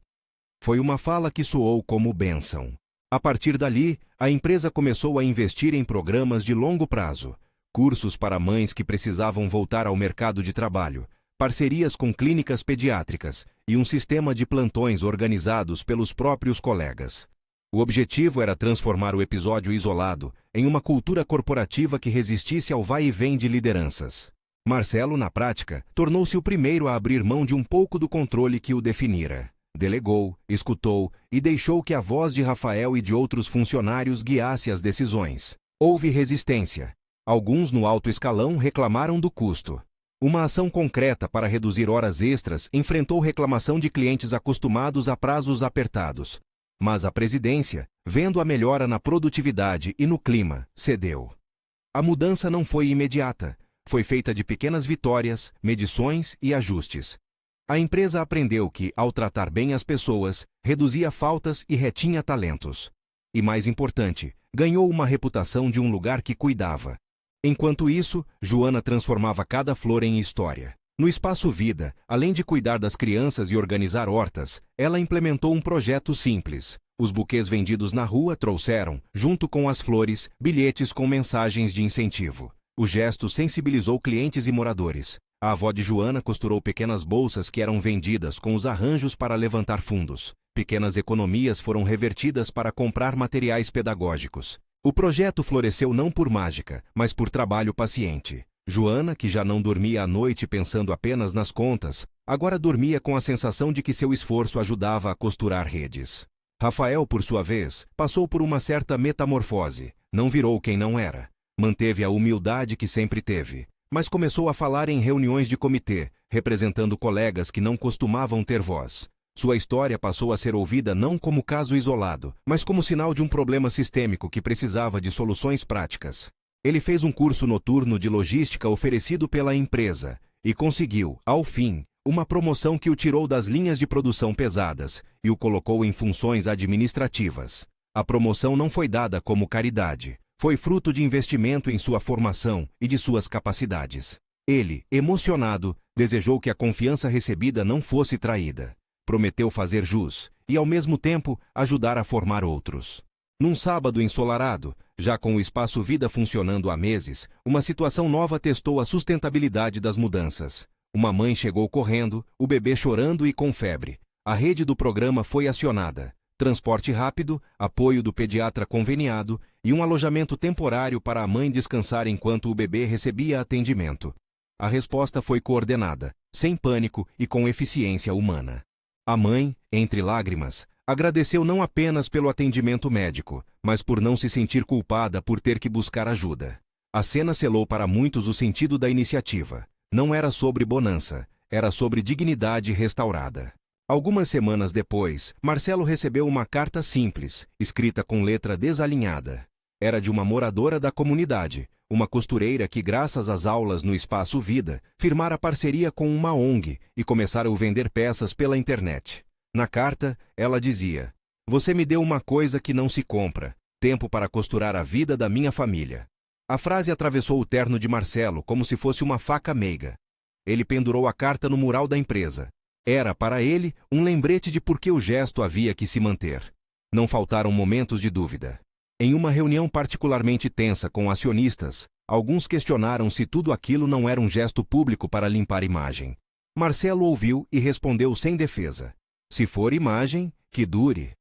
Foi uma fala que soou como bênção. A partir dali, a empresa começou a investir em programas de longo prazo, cursos para mães que precisavam voltar ao mercado de trabalho, parcerias com clínicas pediátricas e um sistema de plantões organizados pelos próprios colegas. O objetivo era transformar o episódio isolado em uma cultura corporativa que resistisse ao vai e vem de lideranças. Marcelo, na prática, tornou-se o primeiro a abrir mão de um pouco do controle que o definira. Delegou, escutou e deixou que a voz de Rafael e de outros funcionários guiasse as decisões. Houve resistência. Alguns no alto escalão reclamaram do custo. Uma ação concreta para reduzir horas extras enfrentou reclamação de clientes acostumados a prazos apertados. Mas a presidência, vendo a melhora na produtividade e no clima, cedeu. A mudança não foi imediata. Foi feita de pequenas vitórias, medições e ajustes. A empresa aprendeu que, ao tratar bem as pessoas, reduzia faltas e retinha talentos. E mais importante, ganhou uma reputação de um lugar que cuidava. Enquanto isso, Joana transformava cada flor em história. No Espaço Vida, além de cuidar das crianças e organizar hortas, ela implementou um projeto simples. Os buquês vendidos na rua trouxeram, junto com as flores, bilhetes com mensagens de incentivo. O gesto sensibilizou clientes e moradores. A avó de Joana costurou pequenas bolsas que eram vendidas com os arranjos para levantar fundos. Pequenas economias foram revertidas para comprar materiais pedagógicos. O projeto floresceu não por mágica, mas por trabalho paciente. Joana, que já não dormia à noite pensando apenas nas contas, agora dormia com a sensação de que seu esforço ajudava a costurar redes. Rafael, por sua vez, passou por uma certa metamorfose. Não virou quem não era. Manteve a humildade que sempre teve, mas começou a falar em reuniões de comitê, representando colegas que não costumavam ter voz. Sua história passou a ser ouvida não como caso isolado, mas como sinal de um problema sistêmico que precisava de soluções práticas. Ele fez um curso noturno de logística oferecido pela empresa e conseguiu, ao fim, uma promoção que o tirou das linhas de produção pesadas e o colocou em funções administrativas. A promoção não foi dada como caridade, foi fruto de investimento em sua formação e de suas capacidades. Ele, emocionado, desejou que a confiança recebida não fosse traída. Prometeu fazer jus e, ao mesmo tempo, ajudar a formar outros. Num sábado ensolarado, já com o Espaço Vida funcionando há meses, uma situação nova testou a sustentabilidade das mudanças. Uma mãe chegou correndo, o bebê chorando e com febre. A rede do programa foi acionada. Transporte rápido, apoio do pediatra conveniado e um alojamento temporário para a mãe descansar enquanto o bebê recebia atendimento. A resposta foi coordenada, sem pânico e com eficiência humana. A mãe, entre lágrimas, agradeceu não apenas pelo atendimento médico, mas por não se sentir culpada por ter que buscar ajuda. A cena selou para muitos o sentido da iniciativa. Não era sobre bonança, era sobre dignidade restaurada. Algumas semanas depois, Marcelo recebeu uma carta simples, escrita com letra desalinhada. Era de uma moradora da comunidade, uma costureira que, graças às aulas no Espaço Vida, firmara parceria com uma ONG e começara a vender peças pela internet. Na carta, ela dizia: "Você me deu uma coisa que não se compra, tempo para costurar a vida da minha família." A frase atravessou o terno de Marcelo como se fosse uma faca meiga. Ele pendurou a carta no mural da empresa. Era, para ele, um lembrete de por que o gesto havia que se manter. Não faltaram momentos de dúvida. Em uma reunião particularmente tensa com acionistas, alguns questionaram se tudo aquilo não era um gesto público para limpar imagem. Marcelo ouviu e respondeu sem defesa. Se for imagem, que dure.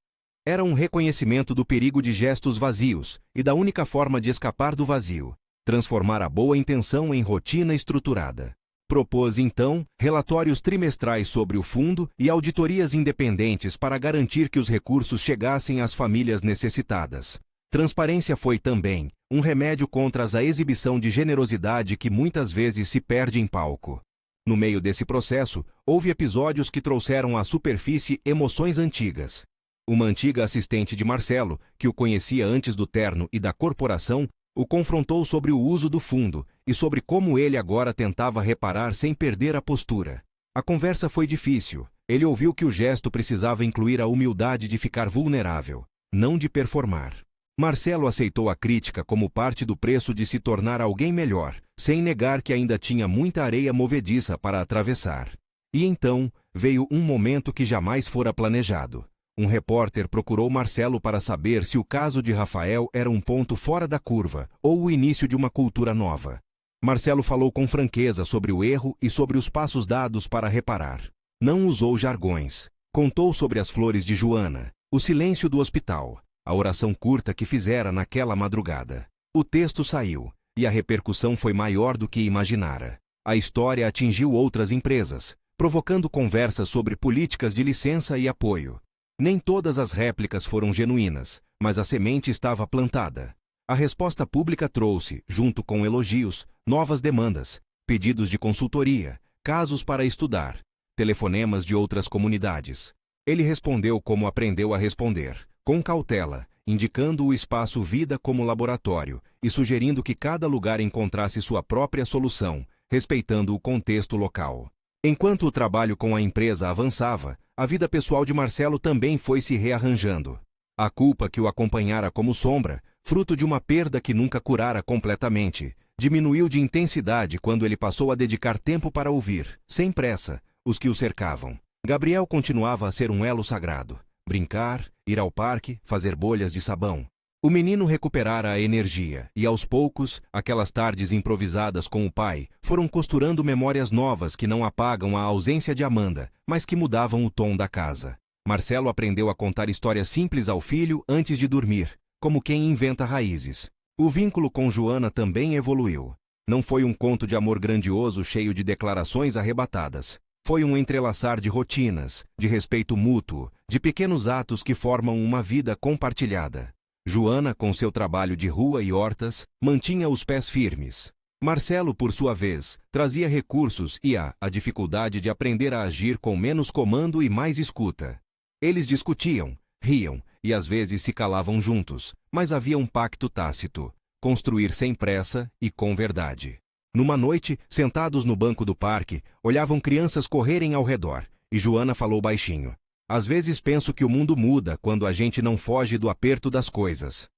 Era um reconhecimento do perigo de gestos vazios e da única forma de escapar do vazio, transformar a boa intenção em rotina estruturada. Propôs, então, relatórios trimestrais sobre o fundo e auditorias independentes para garantir que os recursos chegassem às famílias necessitadas. Transparência foi também um remédio contra a exibição de generosidade que muitas vezes se perde em palco. No meio desse processo, houve episódios que trouxeram à superfície emoções antigas. Uma antiga assistente de Marcelo, que o conhecia antes do terno e da corporação, o confrontou sobre o uso do fundo e sobre como ele agora tentava reparar sem perder a postura. A conversa foi difícil. Ele ouviu que o gesto precisava incluir a humildade de ficar vulnerável, não de performar. Marcelo aceitou a crítica como parte do preço de se tornar alguém melhor, sem negar que ainda tinha muita areia movediça para atravessar. E então, veio um momento que jamais fora planejado. Um repórter procurou Marcelo para saber se o caso de Rafael era um ponto fora da curva ou o início de uma cultura nova. Marcelo falou com franqueza sobre o erro e sobre os passos dados para reparar. Não usou jargões. Contou sobre as flores de Joana, o silêncio do hospital, a oração curta que fizera naquela madrugada. O texto saiu, e a repercussão foi maior do que imaginara. A história atingiu outras empresas, provocando conversas sobre políticas de licença e apoio. Nem todas as réplicas foram genuínas, mas a semente estava plantada. A resposta pública trouxe, junto com elogios, novas demandas, pedidos de consultoria, casos para estudar, telefonemas de outras comunidades. Ele respondeu como aprendeu a responder, com cautela, indicando o espaço Vida como laboratório e sugerindo que cada lugar encontrasse sua própria solução, respeitando o contexto local. Enquanto o trabalho com a empresa avançava, a vida pessoal de Marcelo também foi se rearranjando. A culpa que o acompanhara como sombra, fruto de uma perda que nunca curara completamente, diminuiu de intensidade quando ele passou a dedicar tempo para ouvir, sem pressa, os que o cercavam. Gabriel continuava a ser um elo sagrado. Brincar, ir ao parque, fazer bolhas de sabão. O menino recuperara a energia e, aos poucos, aquelas tardes improvisadas com o pai foram costurando memórias novas que não apagam a ausência de Amanda, mas que mudavam o tom da casa. Marcelo aprendeu a contar histórias simples ao filho antes de dormir, como quem inventa raízes. O vínculo com Joana também evoluiu. Não foi um conto de amor grandioso cheio de declarações arrebatadas. Foi um entrelaçar de rotinas, de respeito mútuo, de pequenos atos que formam uma vida compartilhada. Joana, com seu trabalho de rua e hortas, mantinha os pés firmes. Marcelo, por sua vez, trazia recursos e a dificuldade de aprender a agir com menos comando e mais escuta. Eles discutiam, riam e às vezes se calavam juntos, mas havia um pacto tácito: construir sem pressa e com verdade. Numa noite, sentados no banco do parque, olhavam crianças correrem ao redor, e Joana falou baixinho: "Às vezes penso que o mundo muda quando a gente não foge do aperto das coisas."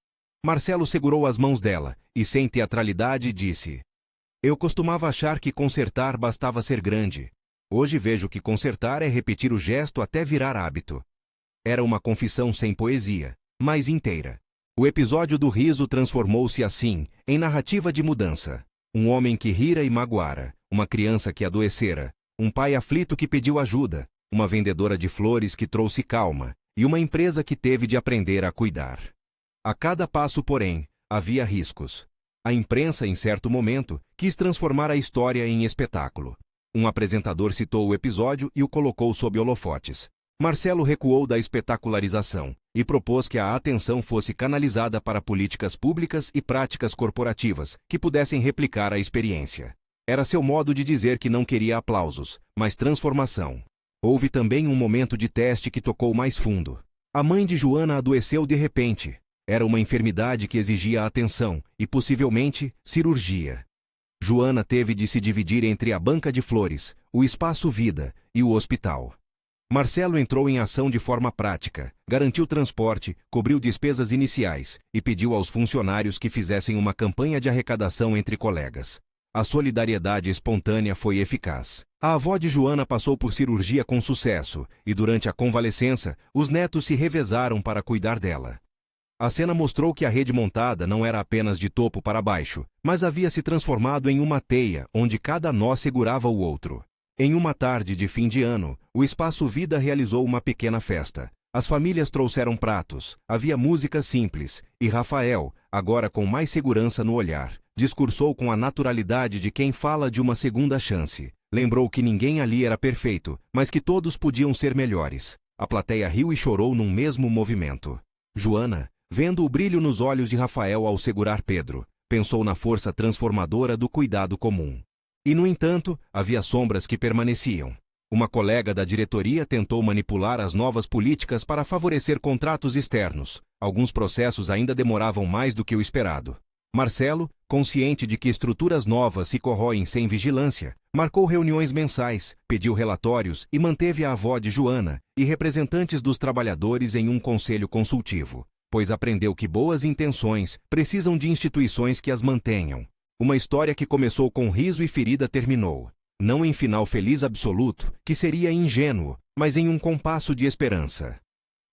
Marcelo segurou as mãos dela e, sem teatralidade, disse: "Eu costumava achar que consertar bastava ser grande. Hoje vejo que consertar é repetir o gesto até virar hábito." Era uma confissão sem poesia, mas inteira. O episódio do riso transformou-se assim, em narrativa de mudança. Um homem que rira e magoara, uma criança que adoecera, um pai aflito que pediu ajuda, uma vendedora de flores que trouxe calma, e uma empresa que teve de aprender a cuidar. A cada passo, porém, havia riscos. A imprensa, em certo momento, quis transformar a história em espetáculo. Um apresentador citou o episódio e o colocou sob holofotes. Marcelo recuou da espetacularização e propôs que a atenção fosse canalizada para políticas públicas e práticas corporativas que pudessem replicar a experiência. Era seu modo de dizer que não queria aplausos, mas transformação. Houve também um momento de teste que tocou mais fundo. A mãe de Joana adoeceu de repente. Era uma enfermidade que exigia atenção e, possivelmente, cirurgia. Joana teve de se dividir entre a banca de flores, o espaço Vida e o hospital. Marcelo entrou em ação de forma prática, garantiu transporte, cobriu despesas iniciais e pediu aos funcionários que fizessem uma campanha de arrecadação entre colegas. A solidariedade espontânea foi eficaz. A avó de Joana passou por cirurgia com sucesso e, durante a convalescença, os netos se revezaram para cuidar dela. A cena mostrou que a rede montada não era apenas de topo para baixo, mas havia se transformado em uma teia onde cada nó segurava o outro. Em uma tarde de fim de ano, o Espaço Vida realizou uma pequena festa. As famílias trouxeram pratos, havia música simples, e Rafael, agora com mais segurança no olhar, discursou com a naturalidade de quem fala de uma segunda chance. Lembrou que ninguém ali era perfeito, mas que todos podiam ser melhores. A plateia riu e chorou num mesmo movimento. Joana, vendo o brilho nos olhos de Rafael ao segurar Pedro, pensou na força transformadora do cuidado comum. E, no entanto, havia sombras que permaneciam. Uma colega da diretoria tentou manipular as novas políticas para favorecer contratos externos. Alguns processos ainda demoravam mais do que o esperado. Marcelo, consciente de que estruturas novas se corroem sem vigilância, marcou reuniões mensais, pediu relatórios e manteve a avó de Joana e representantes dos trabalhadores em um conselho consultivo, pois aprendeu que boas intenções precisam de instituições que as mantenham. Uma história que começou com riso e ferida terminou, não em final feliz absoluto, que seria ingênuo, mas em um compasso de esperança.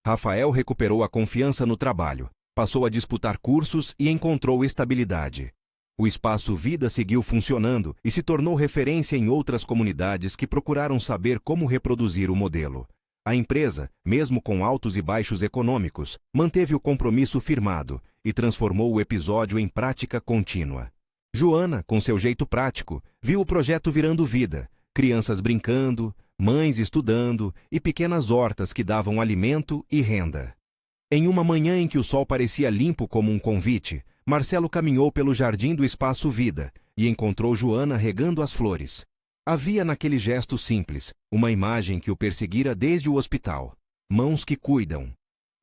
Rafael recuperou a confiança no trabalho, passou a disputar cursos e encontrou estabilidade. O Espaço Vida seguiu funcionando e se tornou referência em outras comunidades que procuraram saber como reproduzir o modelo. A empresa, mesmo com altos e baixos econômicos, manteve o compromisso firmado e transformou o episódio em prática contínua. Joana, com seu jeito prático, viu o projeto virando vida, crianças brincando, mães estudando e pequenas hortas que davam alimento e renda. Em uma manhã em que o sol parecia limpo como um convite, Marcelo caminhou pelo jardim do Espaço Vida e encontrou Joana regando as flores. Havia naquele gesto simples uma imagem que o perseguira desde o hospital. Mãos que cuidam.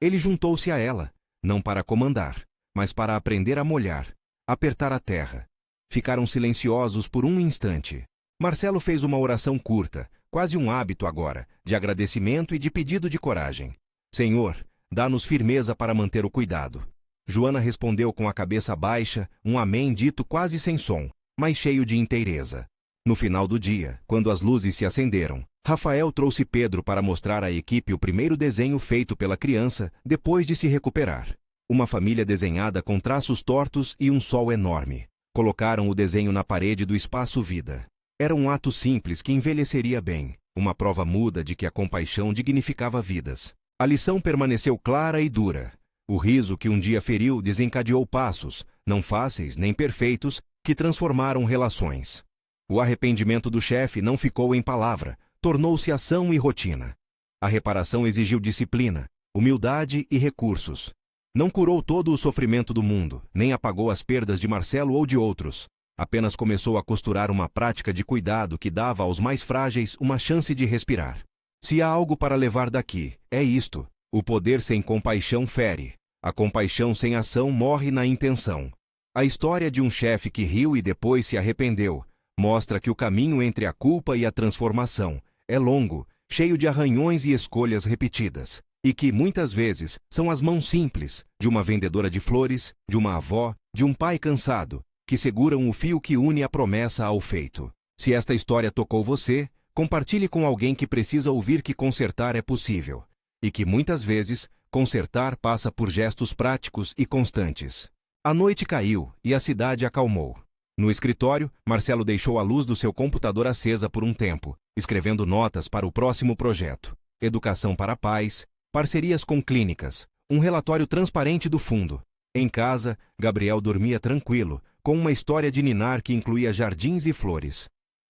Ele juntou-se a ela, não para comandar, mas para aprender a molhar, apertar a terra. Ficaram silenciosos por um instante. Marcelo fez uma oração curta, quase um hábito agora, de agradecimento e de pedido de coragem. Senhor, dá-nos firmeza para manter o cuidado. Joana respondeu com a cabeça baixa, um amém dito quase sem som, mas cheio de inteireza. No final do dia, quando as luzes se acenderam, Rafael trouxe Pedro para mostrar à equipe o primeiro desenho feito pela criança depois de se recuperar. Uma família desenhada com traços tortos e um sol enorme. Colocaram o desenho na parede do Espaço Vida. Era um ato simples que envelheceria bem, uma prova muda de que a compaixão dignificava vidas. A lição permaneceu clara e dura. O riso que um dia feriu desencadeou passos, não fáceis nem perfeitos, que transformaram relações. O arrependimento do chefe não ficou em palavra, tornou-se ação e rotina. A reparação exigiu disciplina, humildade e recursos. Não curou todo o sofrimento do mundo, nem apagou as perdas de Marcelo ou de outros. Apenas começou a costurar uma prática de cuidado que dava aos mais frágeis uma chance de respirar. Se há algo para levar daqui, é isto. O poder sem compaixão fere. A compaixão sem ação morre na intenção. A história de um chefe que riu e depois se arrependeu mostra que o caminho entre a culpa e a transformação é longo, cheio de arranhões e escolhas repetidas. E que, muitas vezes, são as mãos simples, de uma vendedora de flores, de uma avó, de um pai cansado, que seguram o fio que une a promessa ao feito. Se esta história tocou você, compartilhe com alguém que precisa ouvir que consertar é possível. E que, muitas vezes, consertar passa por gestos práticos e constantes. A noite caiu e a cidade acalmou. No escritório, Marcelo deixou a luz do seu computador acesa por um tempo, escrevendo notas para o próximo projeto. Educação para pais, parcerias com clínicas, um relatório transparente do fundo. Em casa, Gabriel dormia tranquilo, com uma história de ninar que incluía jardins e flores.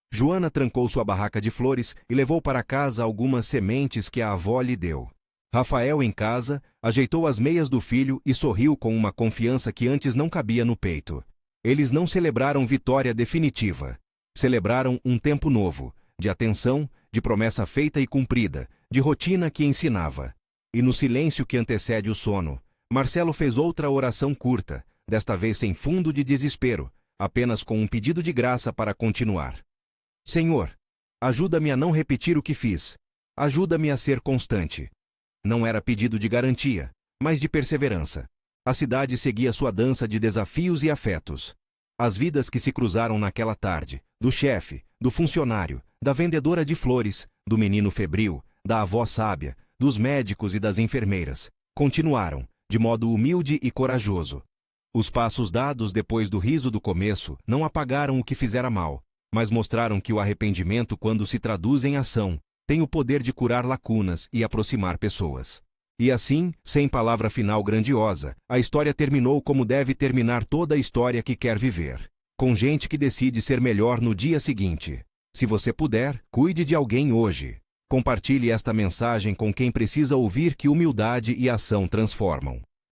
Joana trancou sua barraca de flores e levou para casa algumas sementes que a avó lhe deu. Rafael, em casa, ajeitou as meias do filho e sorriu com uma confiança que antes não cabia no peito. Eles não celebraram vitória definitiva. Celebraram um tempo novo, de atenção, de promessa feita e cumprida, de rotina que ensinava. E no silêncio que antecede o sono, Marcelo fez outra oração curta, desta vez sem fundo de desespero, apenas com um pedido de graça para continuar. Senhor, ajuda-me a não repetir o que fiz. Ajuda-me a ser constante. Não era pedido de garantia, mas de perseverança. A cidade seguia sua dança de desafios e afetos. As vidas que se cruzaram naquela tarde, do chefe, do funcionário, da vendedora de flores, do menino febril, da avó sábia, dos médicos e das enfermeiras, continuaram, de modo humilde e corajoso. Os passos dados depois do riso do começo não apagaram o que fizera mal, mas mostraram que o arrependimento, quando se traduz em ação, tem o poder de curar lacunas e aproximar pessoas. E assim, sem palavra final grandiosa, a história terminou como deve terminar toda a história que quer viver. Com gente que decide ser melhor no dia seguinte. Se você puder, cuide de alguém hoje. Compartilhe esta mensagem com quem precisa ouvir que humildade e ação transformam.